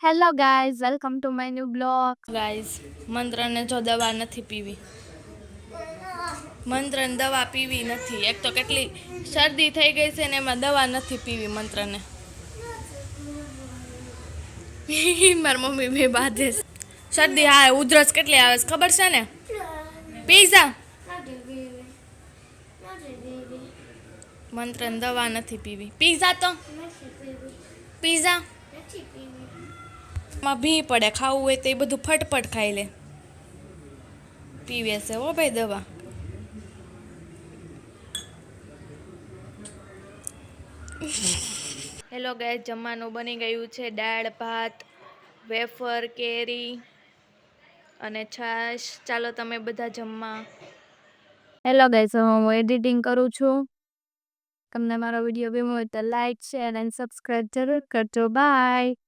Hello guys, welcome to my new blog. Guys, મંત્રને જો દવા નથી પીવી, મંત્રને દવા પીવી નથી. એક તો કેટલી શરદી થઈ ગઈ છે ને એમાં દવા નથી પીવી મંત્રને. મારી મમ્મી બે બાંધે છે. શરદી હા ઉધરસ કેટલી આવે છે ખબર છે ને. પીઝા મંત્રને દવા નથી પીવી. પીઝા તો પીઝા માં ભી પડે, ખાવું હોય તો એ બધું ફટફટ ખાઈ લે. પીવે છે હો ભાઈ દવા. હેલો ગાઈસ, જમવાનું બની ગયું છે. દાળ ભાત, વેફર, કેરી અને છાશ. ચાલો તમે બધા જમવા. હેલો ગાઈઝ, હું એડિટિંગ કરું છું. તમને મારો વિડીયો ગમ્યો હોય તો લાઈક, શેર એન્ડ સબસ્ક્રાઇબ જરૂર કરજો. બાય.